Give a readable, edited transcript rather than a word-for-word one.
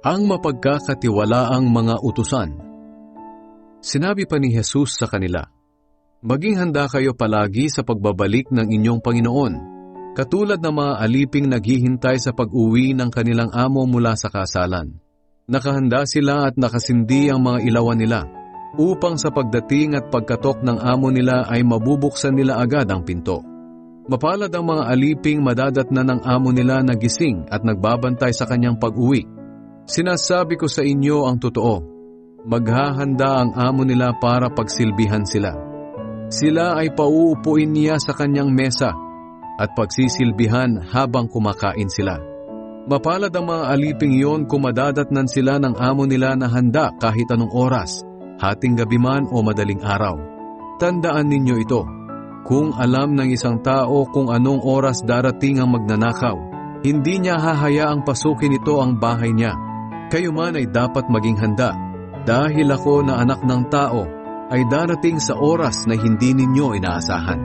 Ang mapagkakatiwalaang mga utusan. Sinabi pa ni Jesus sa kanila, "Maging handa kayo palagi sa pagbabalik ng inyong Panginoon, katulad ng mga aliping naghihintay sa pag-uwi ng kanilang amo mula sa kasalan. Nakahanda sila at nakasindi ang mga ilawan nila, upang sa pagdating at pagkatok ng amo nila ay mabubuksan nila agad ang pinto. Mapalad ang mga aliping madadatnan ng amo nila na gising at nagbabantay sa kanyang pag-uwi. Sinasabi ko sa inyo ang totoo, maghahanda ang amo nila para pagsilbihan sila. Sila ay pauupuin niya sa kanyang mesa at pagsisilbihan habang kumakain sila. Mapalad ang mga aliping iyon kung madadatnan sila ng amo nila na handa kahit anong oras, hating gabi man o madaling araw. Tandaan ninyo ito, kung alam ng isang tao kung anong oras darating ang magnanakaw, hindi niya hahayaang pasukin ito ang bahay niya. Kayo man ay dapat maging handa, dahil ako na anak ng tao ay darating sa oras na hindi ninyo inaasahan."